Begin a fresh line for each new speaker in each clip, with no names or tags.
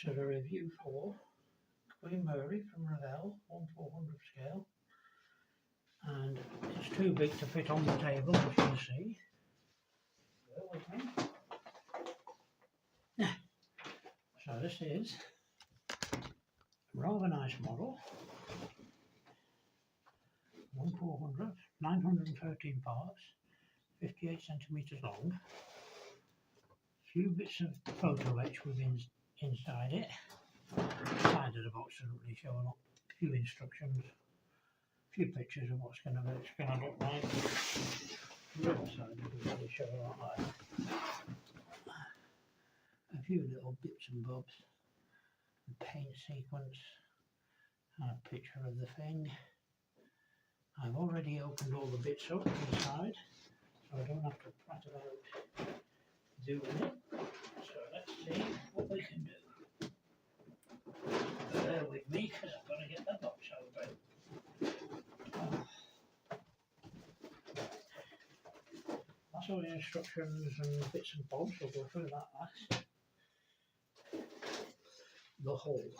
This is a review for Queen Mary from Revell, 1/400 scale, and it's too big to fit on the table, as you can see. Bear with me. So this is a rather nice model, 1/400, 913 parts, 58 centimetres long. A few bits of photo etch within inside it. The side of the box doesn't really show a lot. A few instructions, a few pictures of what's going to look like. The other side doesn't really show a lot either. A few little bits and bobs, the paint sequence, and a picture of the thing. I've already opened all the bits up inside, so I don't have to prat about doing it. So let's see what we can do. Bear with me because I've got to get the box open. That's all the instructions and bits and bobs. We'll go through that last. The hole,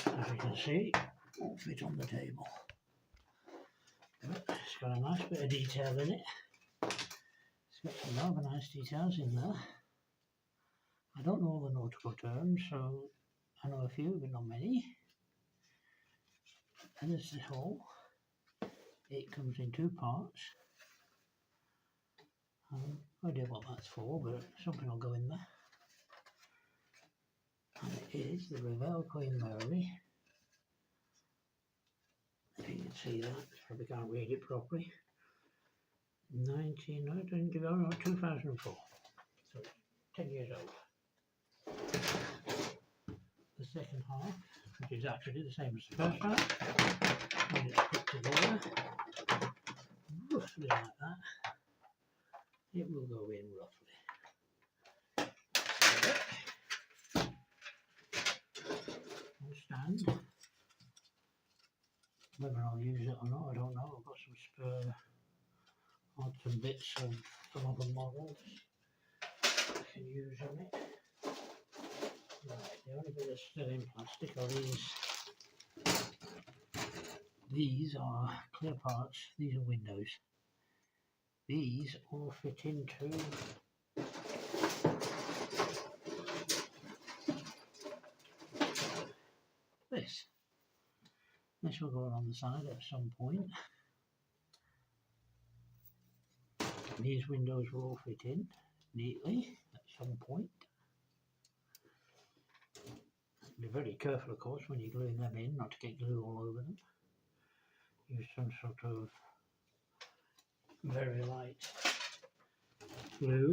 as you can see, won't fit on the table. But it's got a nice bit of detail in it. It's got some rather nice details in there. I don't know all the nautical terms, so I know a few, but not many. And there's the hole. It comes in two parts. I have no idea what that's for, but something will go in there. And it is the Revell Queen Mary. If you can see that, probably can't read it properly. 2004. So it's 10 years old. The second half, which is actually the same as the first half, when it's put together, roughly like that, it will go in roughly. Stand. Whether I'll use it or not, I don't know. I've got some spare odds and bits of some other models I can use on it. Right, the only bit that's still in plastic are these. These are clear parts, these are windows. These all fit into this. This will go on the side at some point. These windows will all fit in neatly at some point. Be very careful, of course, when you're gluing them in, not to get glue all over them. Use some sort of very light glue.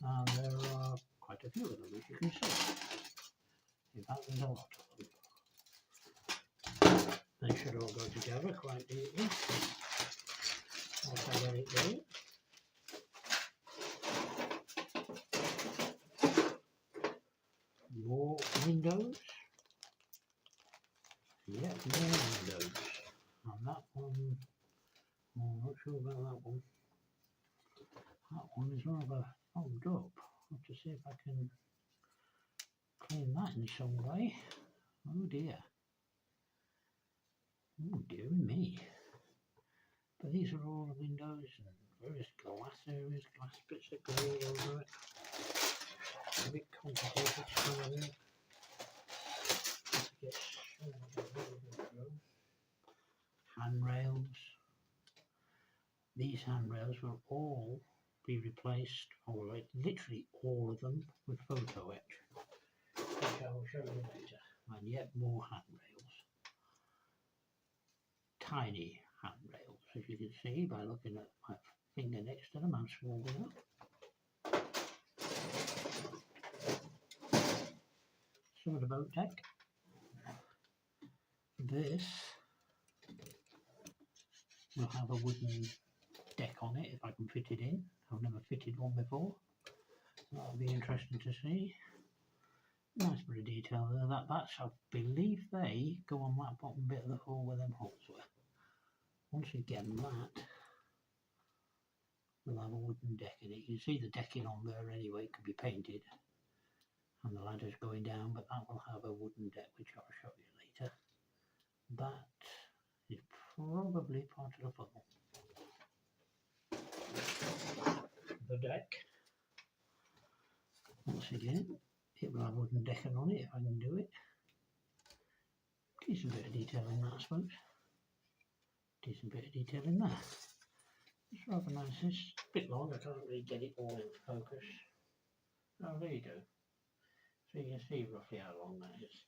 And there are quite a few of them, as you can see. In fact, there's a lot of them. They should all go together quite neatly. Once I get it going. More windows. Yet more windows. And that one, oh, I'm not sure about that one. That one is rather fogged up. I'll have to see if I can clean that in some way. Oh dear. Oh dear me. But these are all the windows and various glass areas, glass bits that go all over it. A bit complicated some of them. Handrails. These handrails will all be replaced, or literally all of them, with photo etch, which I will show you later. And yet more handrails. Tiny handrails, as you can see by looking at my finger next to them and smoothing up. Some of the boat deck. This will have a wooden deck on it if I can fit it in. I've never fitted one before. That'll be interesting to see. Nice bit of detail there. That's, I believe they go on that bottom bit of the hull where them holes were. Once you get that, we'll have a wooden deck in it. You can see the decking on there anyway, it can be painted. and the ladder's going down, but that will have a wooden deck which I'll show you later. That is probably part of the funnel. The deck, once again, it will have a wooden decker on it if I can do it. Decent bit of detail in that, I suppose. Decent bit of detail in there. It's rather nice. It's a bit long, I can't really get it all into focus. Oh, there you go. So you can see roughly how long that is.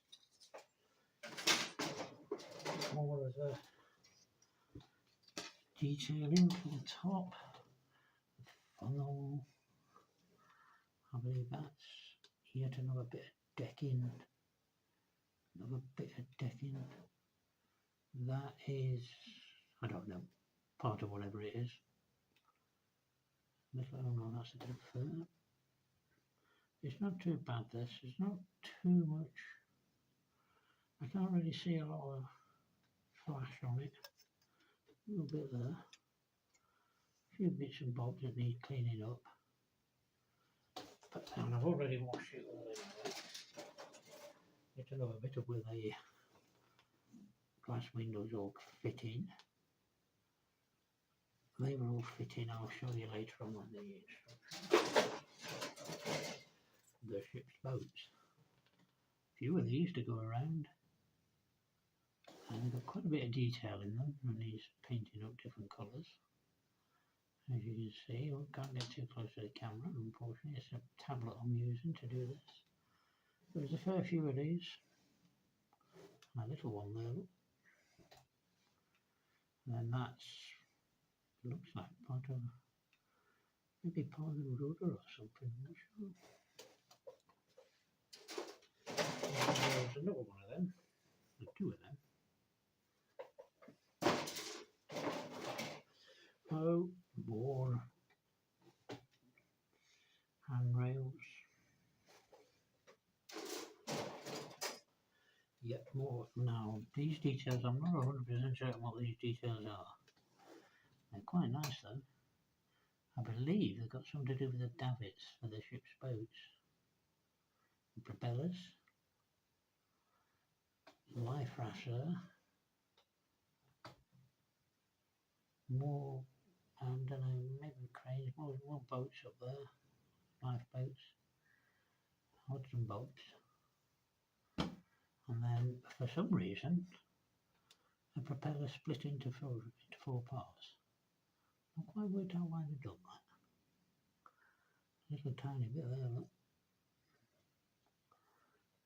More of the detailing for the top, the funnel. I believe that's yet another bit of decking. Another bit of decking. That is, I don't know, part of whatever it is. Little, oh no, that's a bit of fur. It's not too bad, this. It's not too much. I can't really see a lot of flash on it. A little bit there. A few bits and bobs that need cleaning up. But and I've already washed it all anyway. It's another bit of where the glass windows all fit in. They were all fit in, I'll show you later on the instructions. The ship's boats. A few of these to go around. And they've got quite a bit of detail in them, and he's painting up different colours. As you can see, I can't get too close to the camera, unfortunately. It's a tablet I'm using to do this. There's a fair few of these. A little one there, look. And then that's, looks like part of, maybe part of the rudder or something, I'm not sure. There's another one of them, or two of them. Oh, more handrails. Yet more. Now, these details, I'm not 100% certain what these details are. They're quite nice though. I believe they've got something to do with the davits for the ship's boats. The propellers. Life raft there. More, I don't know, maybe cranes, more boats up there. Lifeboats. Odds and bobs. And then, for some reason, the propeller split into four parts. Not quite worked out why they've done that. Little tiny bit there, look.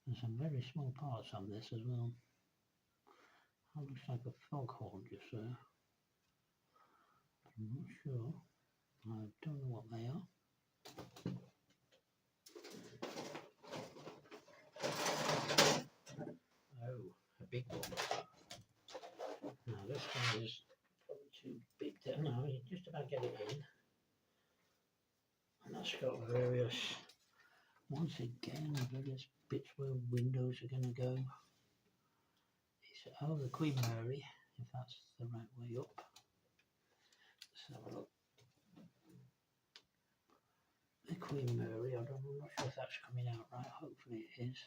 There's some very small parts on this as well. That looks like a foghorn just there. I'm not sure. I don't know what they are. Oh, a big one. Now this one is probably too big there. No, you just about get it in. And that's got various, once again, various bits where windows are going to go. It's, oh, the Queen Mary, if that's the right way up. Let's have a look. The Queen Mary, I'm not sure if that's coming out right, hopefully it is.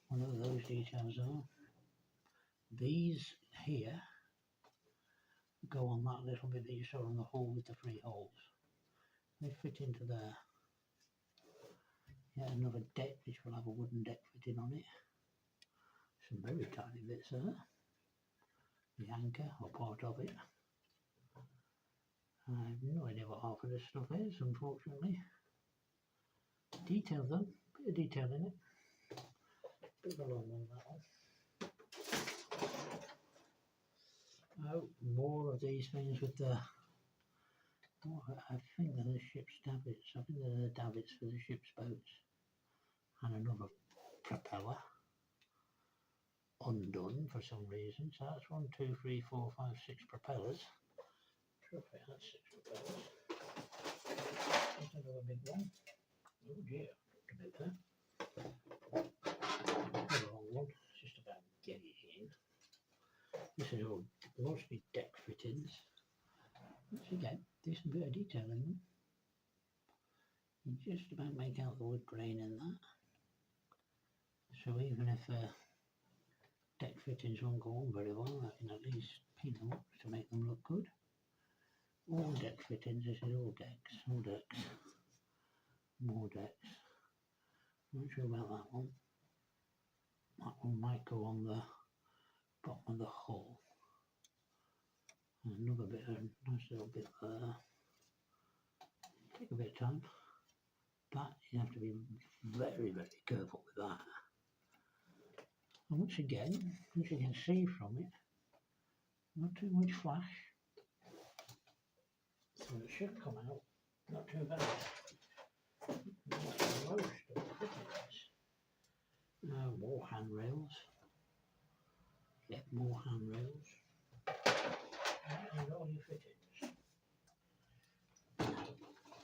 Whatever those details are. These here go on that little bit that you saw on the hole with the 3 holes. They fit into there. Yet another deck which will have a wooden deck fitting on it. Some very tiny bits there. The anchor, or part of it. I have no idea what half of this stuff is, unfortunately. Detail though, bit of detail in it. Bit of a long one, that one. Oh, more of these things with the, oh, I think they're the ship's davits. I think they're the davits for the ship's boats. And another propeller. Undone for some reason. So that's 1, 2, 3, 4, 5, 6 propellers. Roughly that's 6 propellers. There's another big one. Oh dear, dropped a bit there. Another long one. Just about get it in. This is all mostly deck fittings. Once again, decent bit of detail in them. You just about make out the wood grain in that. So even if deck fittings won't go on very well, I can at least paint them up to make them look good. All deck fittings, this is all decks, more decks. Not sure about that one. That one might go on the bottom of the hull. And another bit, a nice little bit there. Take a bit of time. But you have to be very, very careful with that. And once again, as you can see from it, not too much flash. So it should come out not too bad. That's most of the fittings. Now more handrails. Yet more handrails. And all your fittings.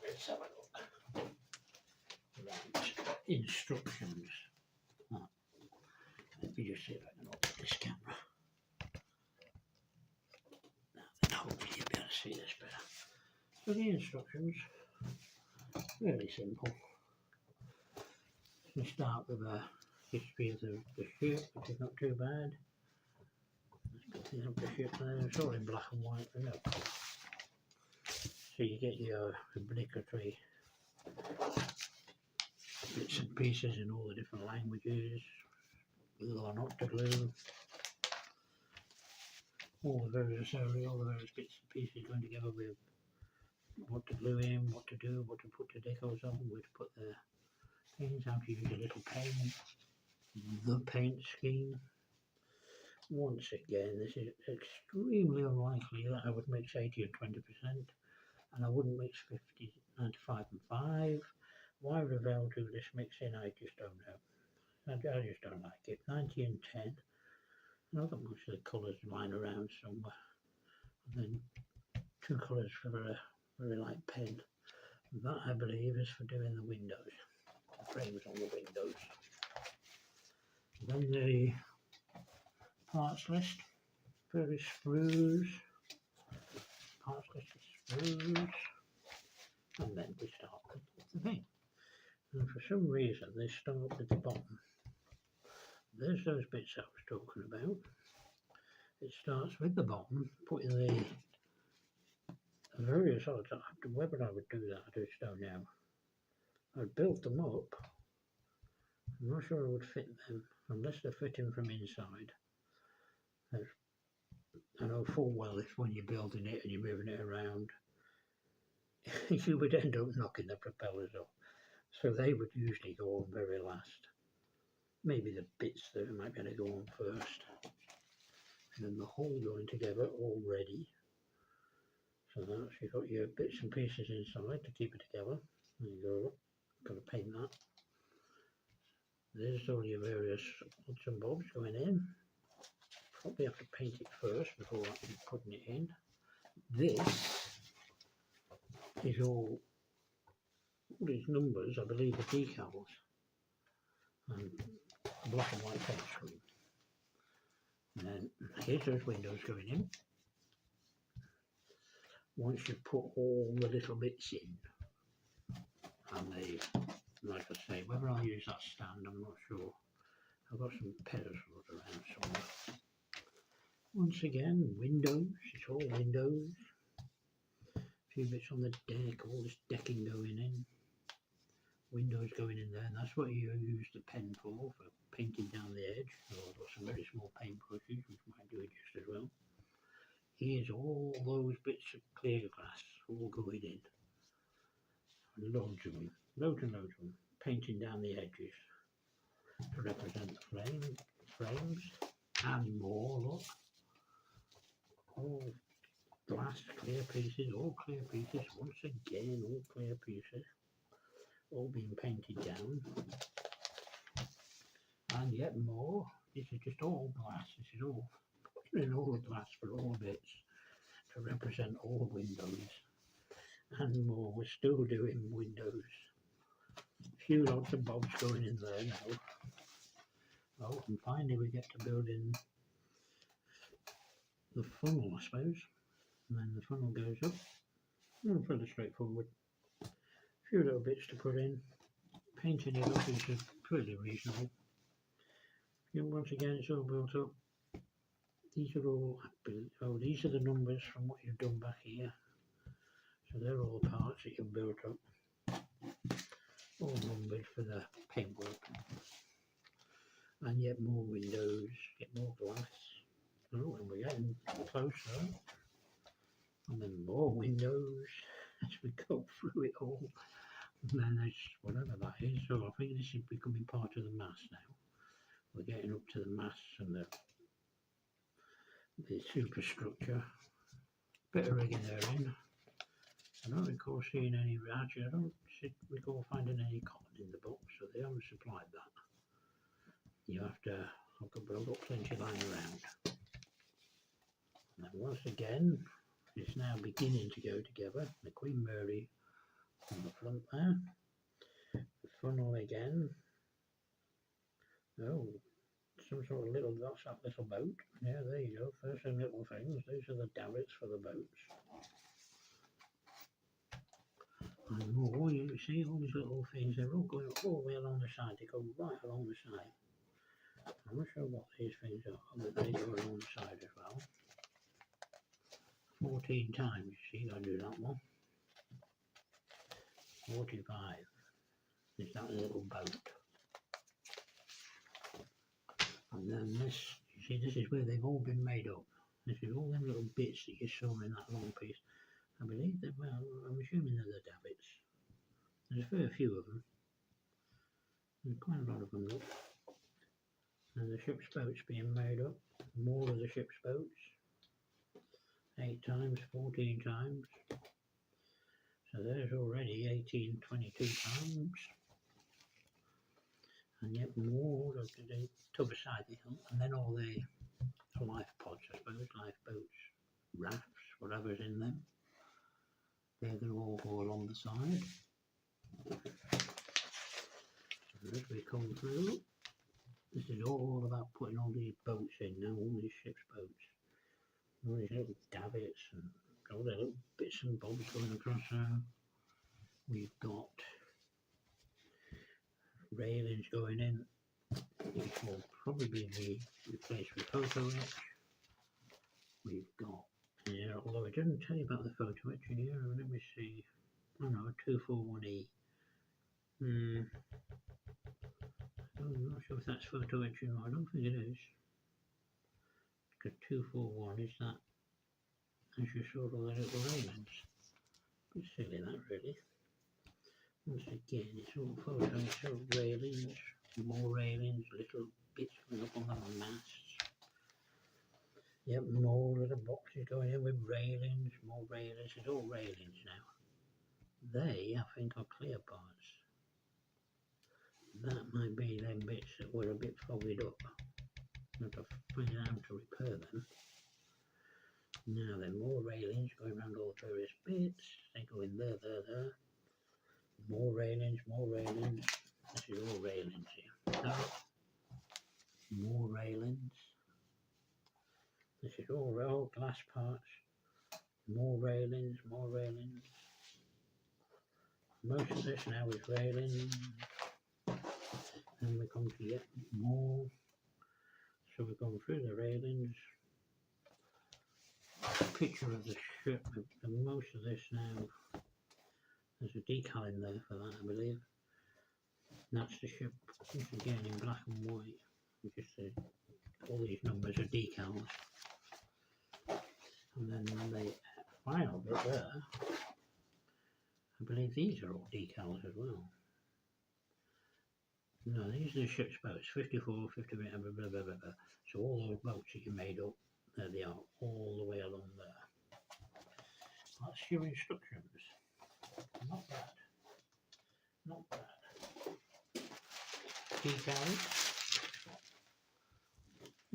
Let's have a look. Right, instructions. Let me just see if I can open this camera. Now then hopefully you'll be able to see this better. So the instructions, really simple. We start with a history of the ship, which is not too bad. Let's pick up the ship there, it's all in black and white, and no colour. So you get your obligatory bits and pieces in all the different languages, glue or not to glue, all the various bits and pieces going together with what to glue in, what to do, what to put the decals on, where to put the things, how to use a little pen, the paint scheme. Once again, this is extremely unlikely that I would mix 80 and 20%, and I wouldn't mix 50, 95 and 5. Why Revell do this mixing, I just don't know. I just don't like it. 90 and 10. And I've got most of the colours lying around somewhere. And then 2 colours for a very light pen. That I believe is for doing the windows, the frames on the windows. Then the parts list, various sprues, parts list of sprues, and then we start with the thing. And for some reason they start at the bottom. There's those bits I was talking about. It starts with the bottom, putting the various odds. Whether I would do that, I just don't know. I'd build them up. I'm not sure I would fit them unless they're fitting from inside. I know full well if when you're building it and you're moving it around, you would end up knocking the propellers off. So they would usually go on very last. Maybe the bits that might be able to go on first. And then the whole going together all ready. So that's, you've got your bits and pieces inside to keep it together. There you go, got to paint that. There's all your various odds and bobs going in. Probably have to paint it first before actually putting it in. This is all these numbers, I believe, are decals. And black and white paint screen. And then here's those windows going in. Once you put all the little bits in, and they, like I say, whether I'll use that stand, I'm not sure. I've got some pedestals around somewhere. Once again, windows, it's all windows. A few bits on the deck, all this decking going in. Windows going in there, and that's what you use the pen for painting down the edge. I've got some very small paint brushes which might do it just as well. Here's all those bits of clear glass all going in. Loads of them, loads and loads of them, painting down the edges to represent the frames and more, look. All glass, clear pieces, all clear pieces, once again, all clear pieces. All being painted down, and yet more. This is just all glass. This is all in all the glass for all bits to represent all windows and more. We're still doing windows. A few lots of bobs going in there now. Oh, and finally we get to building the funnel, I suppose. And then the funnel goes up. Fairly straightforward. few little bits to put in. Painting it up is pretty reasonable. Once again, it's all built up. These are all, these are the numbers from what you've done back here. So they're all parts that you've built up. All numbered for the paintwork. And yet more windows, get more glass. Oh, and we're getting closer. And then more windows as we go through it all. And then there's whatever that is. So I think this is becoming part of the mass now. We're getting up to the mass and the superstructure. Bit of rigging there in. I don't recall seeing any, actually I don't recall finding any cotton in the box, so they haven't supplied that. You have to, I've got plenty lying around. And then once again, it's now beginning to go together. The Queen Mary on the front there. The funnel again. Oh, some sort of little, that's that little boat. Yeah, there you go. First some little things. Those are the davits for the boats. And more, you see all these little things, they're all going all the way along the side. They go right along the side. I'm not sure what these things are, but they go along the side as well. 14 times, you see, I do that one. 45 is that little boat. And then this, you see, this is where they've all been made up. This is all them little bits that you saw in that long piece. I believe that, well, I'm assuming they're the davits. There's a fair few of them. There's quite a lot of them, look. And the ship's boats being made up. More of the ship's boats. 8 times, 14 times. So there's already 18, 22 times. And yet more of the tub side, and then all the life pods, I suppose, lifeboats, rafts, whatever's in them. They're going to all go along the side. So as we come through, this is all about putting all these boats in now, all these ship's boats. All these little davits and all the little bits and bobs going across there. We've got railings going in, which will probably be replaced with photo etch. We've got, yeah, although I didn't tell you about the photo etch in here, let me see. Oh no, 241E. I'm not sure if that's photo etching or I don't think it is. Because 241 is that, as you saw all the little railings. Bit silly that really. Once again, it's all photo, it's all railings, more railings, little bits going up on the masts. Yep, more little boxes going in with railings, more railings, it's all railings now. They, I think, are clear parts. That might be them bits that were a bit fogged up. I have to find out how to repair them. Now then, more railings going around all the various bits. They go in there, there. More railings, more railings. This is all railings here. No. More railings. This is all glass parts. More railings, more railings. Most of this now is railings. And we come to yet more. So we're going through the railings. Picture of the ship, and most of this now, there's a decal in there for that, I believe. And that's the ship, once again in black and white. You just see all these numbers are decals. And then the final bit there, I believe these are all decals as well. No, these are the ship's boats, 54, 53, blah, blah, blah, blah, blah. So all those boats that you made up, there they are, all the way along there. That's your instructions. Not bad. Not bad. Decals.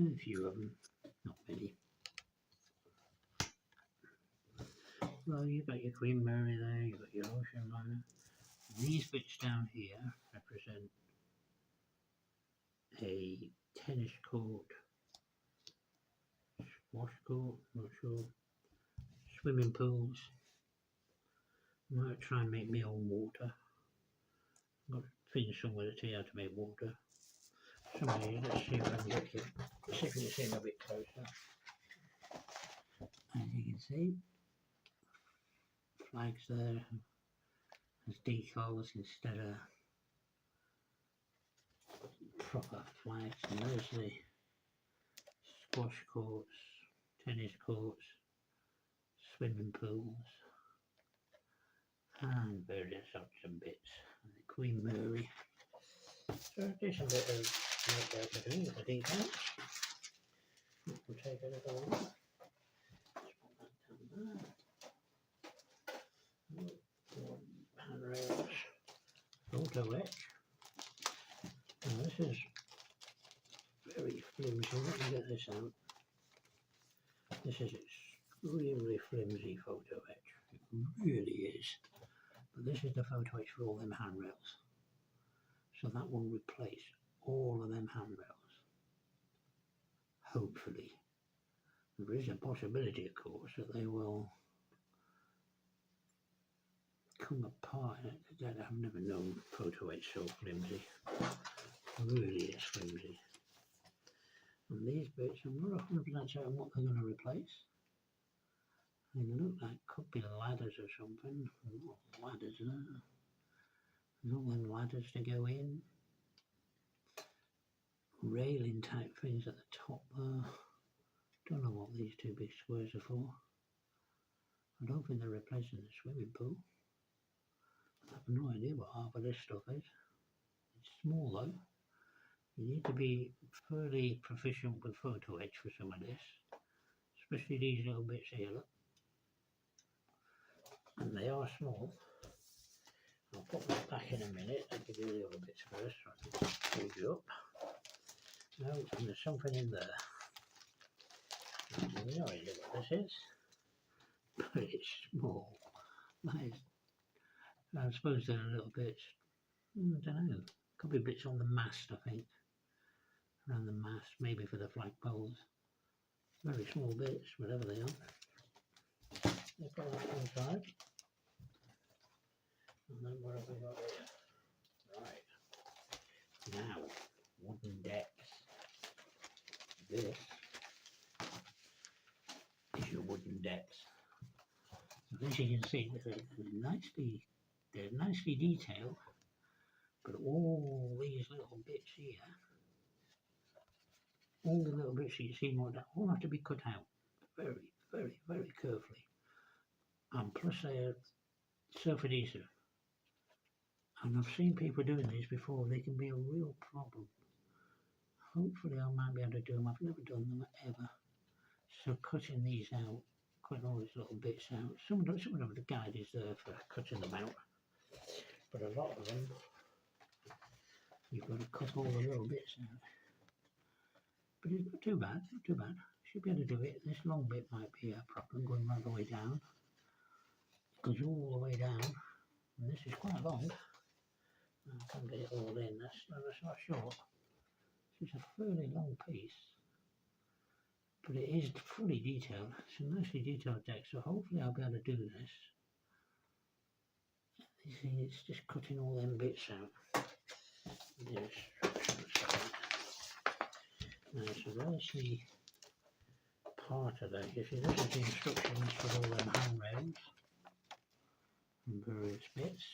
A few of them, not many. Well, you've got your Queen Mary there, you've got your ocean liner. These bits down here represent a tennis court, squash court, not sure, swimming pools. Might try and make my own water. I've got things somewhere to tell you how to make water. Somebody, let's see if I can get you, see if you can see them a bit closer. As you can see, flags there as decals instead of proper flags. And there's the squash courts, tennis courts, swimming pools, and various odds and bits. And the Queen Mary. So there's a bit of work there to do with the details. We'll take a little one. Let's put that down there. Handrails, photo etch. Now this is very flimsy. Let me get this out. This is extremely flimsy photo etch. It really is. But this is the photo etch for all them handrails. So that will replace all of them handrails. Hopefully. There is a possibility, of course, that they will come apart. I've never known photo etch so flimsy. It really is flimsy. And these bits, I'm not 100% certain what they're going to replace. They look like could be ladders or something. Ladders there. There's all them ladders to go in. Railing type things at the top there. Don't know what these two big squares are for. I don't think they're replacing the swimming pool. I have no idea what half of this stuff is. It's small though. You need to be fairly proficient with photo etch for some of this. Especially these little bits here, look. And they are small. I'll put that back in a minute. I'll give you the other bits first so I can hold you up. No, and there's something in there. I have no idea what this is. But it's small. That is, I suppose they're a little bit, I don't know. Could be bits on the mast, I think. Around the mast, maybe for the flagpoles. Very small bits, whatever they are. They put that one side. And then what have we got here? Right. Now, wooden decks. This is your wooden decks. So as you can see, they're nicely detailed, but all these little bits here, all the little bits that you see more down, all have to be cut out very, very, very carefully. And plus they're self-adhesive. And I've seen people doing these before. They can be a real problem. Hopefully I might be able to do them. I've never done them ever. So cutting these out, cutting all these little bits out. Some of them the guide is there for cutting them out. But a lot of them, you've got to cut all the little bits out. But it's not too bad, not too bad. Should be able to do it. This long bit might be a problem going right the way down. It goes all the way down. And this is quite long. I can't get it all in, that's not short. It's a fairly long piece, but it is fully detailed. It's a nicely detailed deck, so hopefully I'll be able to do this. You see, it's just cutting all them bits out. Now, so there's the part of that. You see, this is the instructions for all them handrails and various bits.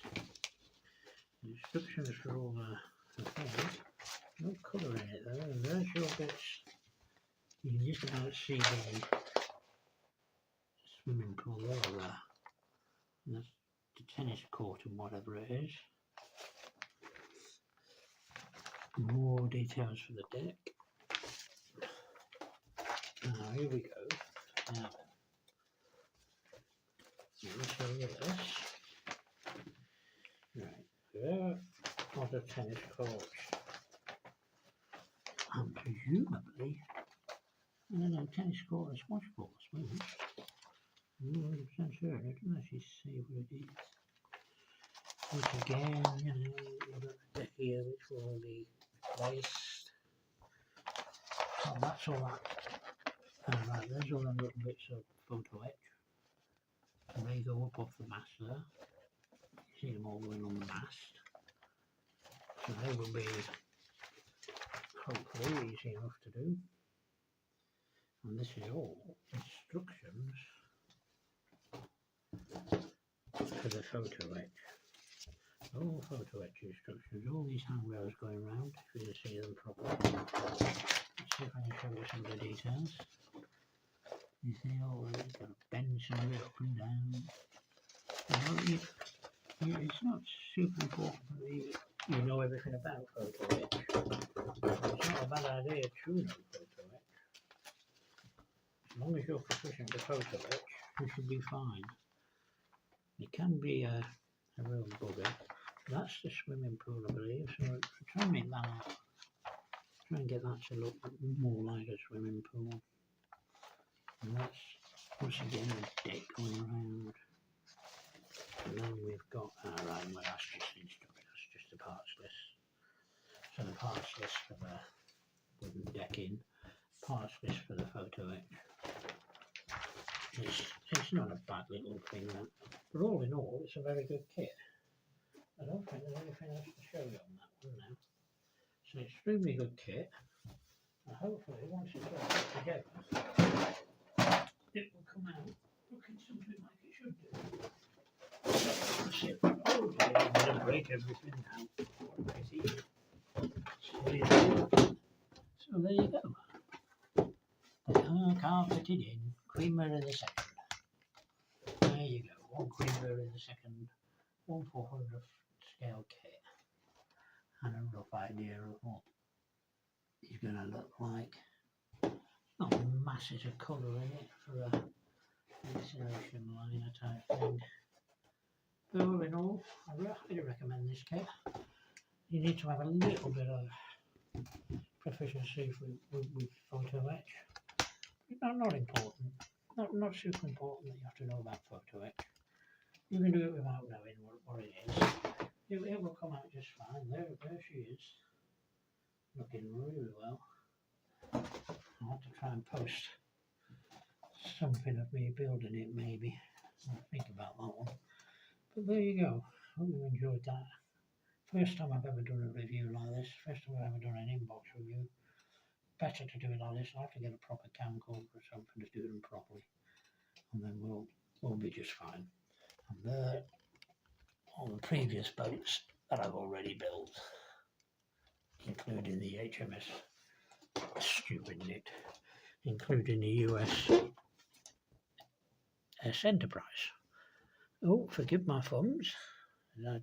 The instructions for all the things. No colour in it though, and there's your bits. You can just about see the swimming pool there. And that's the tennis court and whatever it is. More details for the deck. Now here we go. Now let's show you this. Right, there are the tennis courts. And presumably, I don't know, tennis court and squash courts, maybe. I'm not 100% sure, I didn't actually see what it is. Which again, you know, you've got the deck here which will be replaced. So that's all that. Right, there's all them little bits of photo etch. And they go up off the mast there. You see them all going on the mast. So they will be hopefully easy enough to do. And this is all instructions for the photo etch. All photo etch instructions, all these handrails going round, if you can see them properly. Let's see if I can show you some of the details. You see all of it, got to bend some of it up and down. It's not super important that you know everything about photo etch. It's not a bad idea to know photo etch. As long as you're proficient with photo etch, you should be fine. It can be a real bugger. That's the swimming pool, I believe, so I'll try and make that up. Try and get that to look more like a swimming pool. And that's once again a deck going around. And then we've got, right, well that's just instructions, that's just the parts list. So the parts list for the wooden decking, parts list for the photo etch. It's not a bad little thing, that. But all in all, it's a very good kit. I don't think there's anything else to show you on that one now. It's an extremely good kit, and hopefully once it's all put together, it will come out looking something like it should do. That's it. Oh dear, I'm going to break everything now. What a pity. So there you go. The car fitted in, creamer in the second. There you go, one creamer in the second, 1/400th scale kit, and a rough idea of what he's going to look like. Not masses of colour in it for a insulation liner type thing. But all in all, I highly recommend this kit. You need to have a little bit of proficiency with photo etch. Not important, not super important that you have to know about photo etch. You can do it without knowing what it is. It will come out just fine. There she is, looking really well. I'll have to try and post something of me building it, maybe. I'll think about that one. But there you go. Hope you enjoyed that. First time I've ever done a review like this. First time I've ever done an inbox review. Better to do it like this. I'll have to get a proper camcorder or something to do them properly, and then we'll be just fine. And there, on the previous boats that I've already built, including the HMS, stupid knit, including the USS Enterprise. Oh, forgive my thumbs. I